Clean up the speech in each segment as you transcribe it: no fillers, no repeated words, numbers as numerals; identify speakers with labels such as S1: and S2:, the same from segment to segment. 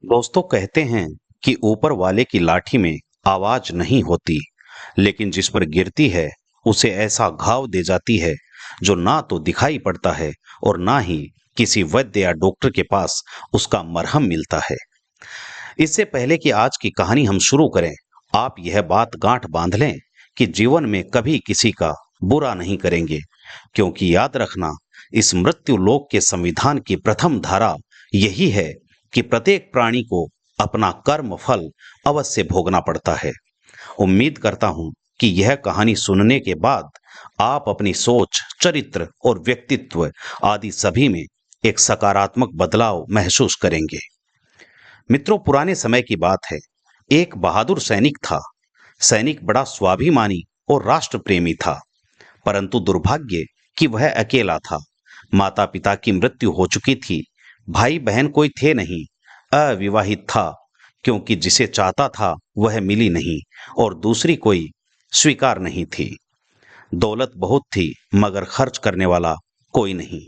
S1: दोस्तों कहते हैं कि ऊपर वाले की लाठी में आवाज नहीं होती, लेकिन जिस पर गिरती है उसे ऐसा घाव दे जाती है जो ना तो दिखाई पड़ता है और ना ही किसी वैद्य या डॉक्टर के पास उसका मरहम मिलता है। इससे पहले कि आज की कहानी हम शुरू करें, आप यह बात गांठ बांध लें कि जीवन में कभी किसी का बुरा नहीं करेंगे, क्योंकि याद रखना, इस मृत्यु लोक के संविधान की प्रथम धारा यही है कि प्रत्येक प्राणी को अपना कर्म फल अवश्य भोगना पड़ता है। उम्मीद करता हूं कि यह कहानी सुनने के बाद आप अपनी सोच, चरित्र और व्यक्तित्व आदि सभी में एक सकारात्मक बदलाव महसूस करेंगे। मित्रों, पुराने समय की बात है। एक बहादुर सैनिक था। सैनिक बड़ा स्वाभिमानी और राष्ट्र प्रेमी था, परंतु दुर्भाग्य कि वह अकेला था। माता पिता की मृत्यु हो चुकी थी। भाई बहन कोई थे नहीं। अविवाहित था, क्योंकि जिसे चाहता था वह मिली नहीं और दूसरी कोई स्वीकार नहीं थी। दौलत बहुत थी, मगर खर्च करने वाला कोई नहीं।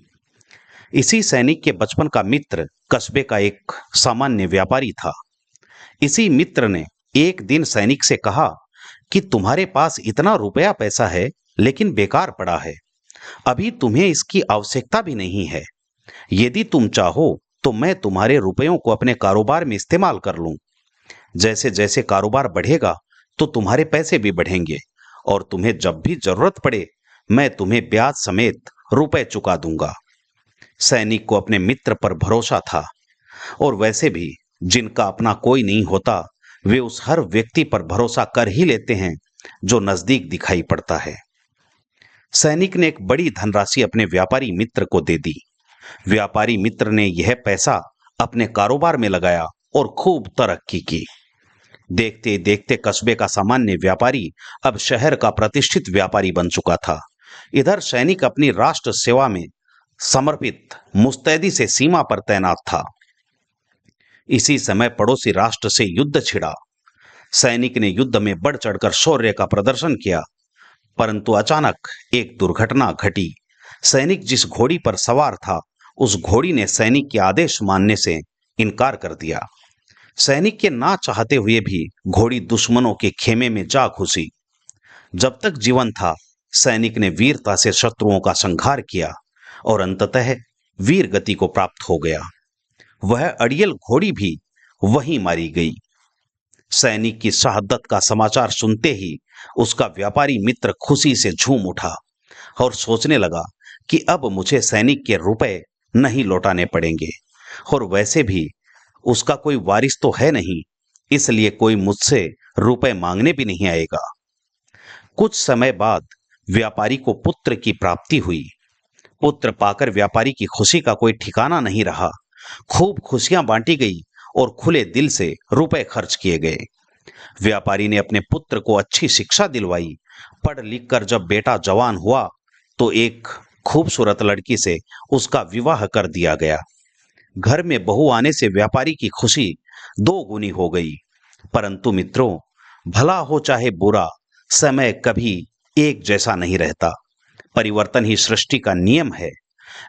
S1: इसी सैनिक के बचपन का मित्र कस्बे का एक सामान्य व्यापारी था। इसी मित्र ने एक दिन सैनिक से कहा कि तुम्हारे पास इतना रुपया पैसा है, लेकिन बेकार पड़ा है। अभी तुम्हें इसकी आवश्यकता भी नहीं है। यदि तुम चाहो तो मैं तुम्हारे रुपयों को अपने कारोबार में इस्तेमाल कर लूं। जैसे जैसे कारोबार बढ़ेगा तो तुम्हारे पैसे भी बढ़ेंगे, और तुम्हें जब भी जरूरत पड़े मैं तुम्हें ब्याज समेत रुपए चुका दूंगा। सैनिक को अपने मित्र पर भरोसा था, और वैसे भी जिनका अपना कोई नहीं होता, वे उस हर व्यक्ति पर भरोसा कर ही लेते हैं जो नजदीक दिखाई पड़ता है। सैनिक ने एक बड़ी धनराशि अपने व्यापारी मित्र को दे दी। व्यापारी मित्र ने यह पैसा अपने कारोबार में लगाया और खूब तरक्की की। देखते देखते कस्बे का सामान्य व्यापारी अब शहर का प्रतिष्ठित व्यापारी बन चुका था। इधर सैनिक अपनी राष्ट्र सेवा में समर्पित मुस्तैदी से सीमा पर तैनात था। इसी समय पड़ोसी राष्ट्र से युद्ध छिड़ा। सैनिक ने युद्ध में बढ़ चढ़कर शौर्य का प्रदर्शन किया, परंतु अचानक एक दुर्घटना घटी। सैनिक जिस घोड़ी पर सवार था, उस घोड़ी ने सैनिक के आदेश मानने से इनकार कर दिया। सैनिक के ना चाहते हुए भी घोड़ी दुश्मनों के खेमे में जा घुसी। जब तक जीवन था, सैनिक ने वीरता से शत्रुओं का संहार किया और अंततः वीर गति को प्राप्त हो गया। वह अड़ियल घोड़ी भी वहीं मारी गई। सैनिक की शहादत का समाचार सुनते ही उसका व्यापारी मित्र खुशी से झूम उठा और सोचने लगा कि अब मुझे सैनिक के रुपए नहीं लौटाने पड़ेंगे, और वैसे भी उसका कोई वारिस तो है नहीं, इसलिए कोई मुझसे रुपए मांगने भी नहीं आएगा। कुछ समय बाद व्यापारी को पुत्र की प्राप्ति हुई। पुत्र पाकर व्यापारी की खुशी का कोई ठिकाना नहीं रहा। खूब खुशियां बांटी गई और खुले दिल से रुपए खर्च किए गए। व्यापारी ने अपने पुत्र को अच्छी शिक्षा दिलवाई। पढ़ लिख कर जब बेटा जवान हुआ तो एक खूबसूरत लड़की से उसका विवाह कर दिया गया। घर में बहू आने से व्यापारी की खुशी दो गुनी हो गई। परंतु मित्रों, भला हो चाहे बुरा, समय कभी एक जैसा नहीं रहता। परिवर्तन ही सृष्टि का नियम है।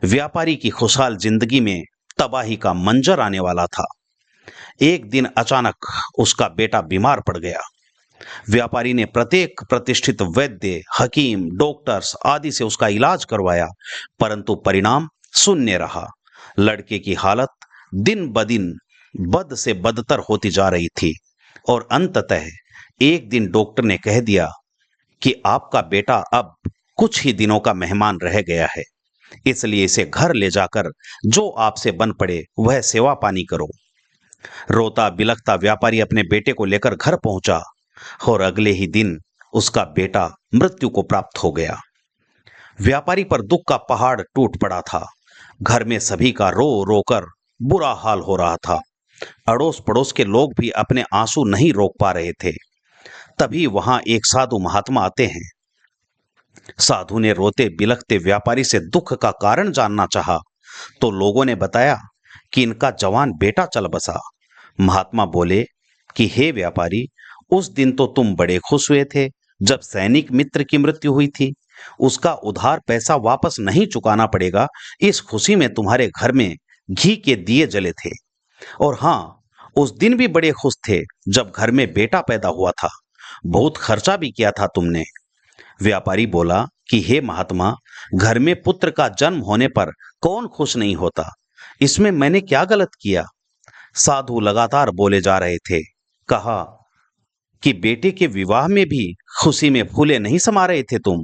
S1: व्यापारी की खुशहाल जिंदगी में तबाही का मंजर आने वाला था। एक दिन अचानक उसका बेटा बीमार पड़ गया। व्यापारी ने प्रत्येक प्रतिष्ठित वैद्य, हकीम, डॉक्टर्स आदि से उसका इलाज करवाया, परंतु परिणाम शून्य रहा। लड़के की हालत दिन ब दिन बद से बदतर होती जा रही थी, और अंततः एक दिन डॉक्टर ने कह दिया कि आपका बेटा अब कुछ ही दिनों का मेहमान रह गया है, इसलिए इसे घर ले जाकर जो आपसे बन पड़े वह सेवा पानी करो। रोता बिलखता व्यापारी अपने बेटे को लेकर घर पहुंचा, और अगले ही दिन उसका बेटा मृत्यु को प्राप्त हो गया। व्यापारी पर दुख का पहाड़ टूट पड़ा था। घर में सभी का रो रो कर बुरा हाल हो रहा था। अड़ोस पड़ोस के लोग भी अपने आंसू नहीं रोक पा रहे थे। तभी वहां एक साधु महात्मा आते हैं। साधु ने रोते बिलखते व्यापारी से दुख का कारण जानना चाहा, तो लोगों ने बताया कि इनका जवान बेटा चल बसा। महात्मा बोले कि हे व्यापारी, उस दिन तो तुम बड़े खुश हुए थे जब सैनिक मित्र की मृत्यु हुई थी। उसका उधार पैसा वापस नहीं चुकाना पड़ेगा, इस खुशी में तुम्हारे घर में घी के दिए जले थे। और हाँ, उस दिन भी बड़े खुश थे जब घर में बेटा पैदा हुआ था। बहुत खर्चा भी किया था तुमने। व्यापारी बोला कि हे महात्मा, घर में पुत्र का जन्म होने पर कौन खुश नहीं होता। इसमें मैंने क्या गलत किया? साधु लगातार बोले जा रहे थे। कहा कि बेटे के विवाह में भी खुशी में फूले नहीं समा रहे थे तुम।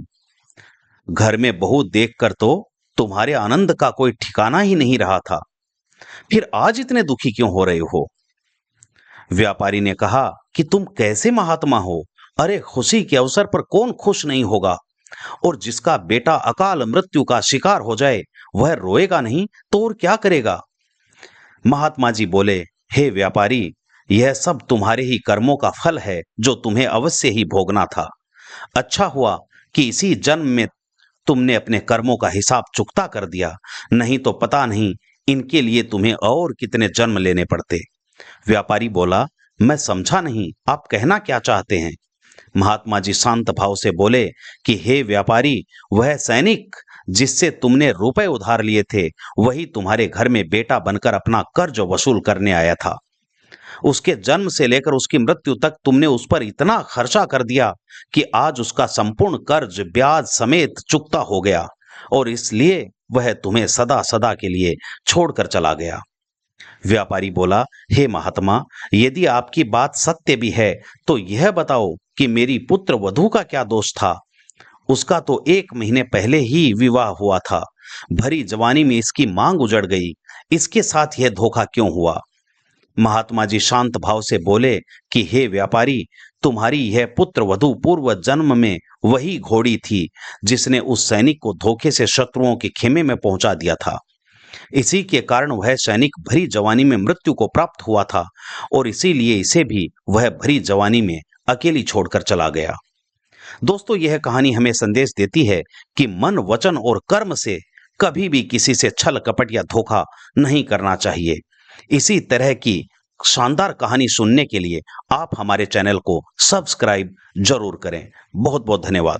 S1: घर में बहू देखकर तो तुम्हारे आनंद का कोई ठिकाना ही नहीं रहा था। फिर आज इतने दुखी क्यों हो रहे हो? व्यापारी ने कहा कि तुम कैसे महात्मा हो? अरे, खुशी के अवसर पर कौन खुश नहीं होगा? और जिसका बेटा अकाल मृत्यु का शिकार हो जाए वह रोएगा नहीं तो और क्या करेगा? महात्मा जी बोले, हे व्यापारी, यह सब तुम्हारे ही कर्मों का फल है जो तुम्हें अवश्य ही भोगना था। अच्छा हुआ कि इसी जन्म में तुमने अपने कर्मों का हिसाब चुकता कर दिया, नहीं तो पता नहीं इनके लिए तुम्हें और कितने जन्म लेने पड़ते। व्यापारी बोला, मैं समझा नहीं, आप कहना क्या चाहते हैं? महात्मा जी शांत भाव से बोले कि हे व्यापारी, वह सैनिक जिससे तुमने रुपए उधार लिए थे वही तुम्हारे घर में बेटा बनकर अपना कर्ज वसूल करने आया था। उसके जन्म से लेकर उसकी मृत्यु तक तुमने उस पर इतना खर्चा कर दिया कि आज उसका संपूर्ण कर्ज ब्याज समेत चुकता हो गया और इसलिए वह तुम्हें सदा सदा के लिए छोड़कर चला गया। व्यापारी बोला, हे महात्मा, यदि आपकी बात सत्य भी है तो यह बताओ कि मेरी पुत्र वधू का क्या दोष था? उसका तो 1 महीने पहले ही विवाह हुआ था। भरी जवानी में इसकी मांग उजड़ गई। इसके साथ यह धोखा क्यों हुआ? महात्मा जी शांत भाव से बोले कि हे व्यापारी, तुम्हारी यह पुत्र वधू पूर्व जन्म में वही घोड़ी थी जिसने उस सैनिक को धोखे से शत्रुओं के खेमे में पहुंचा दिया था। इसी के कारण वह सैनिक भरी जवानी में मृत्यु को प्राप्त हुआ था और इसीलिए इसे भी वह भरी जवानी में अकेली छोड़कर चला गया। दोस्तों, यह कहानी हमें संदेश देती है कि मन, वचन और कर्म से कभी भी किसी से छल कपट या धोखा नहीं करना चाहिए। इसी तरह की शानदार कहानी सुनने के लिए आप हमारे चैनल को सब्सक्राइब जरूर करें। बहुत बहुत धन्यवाद।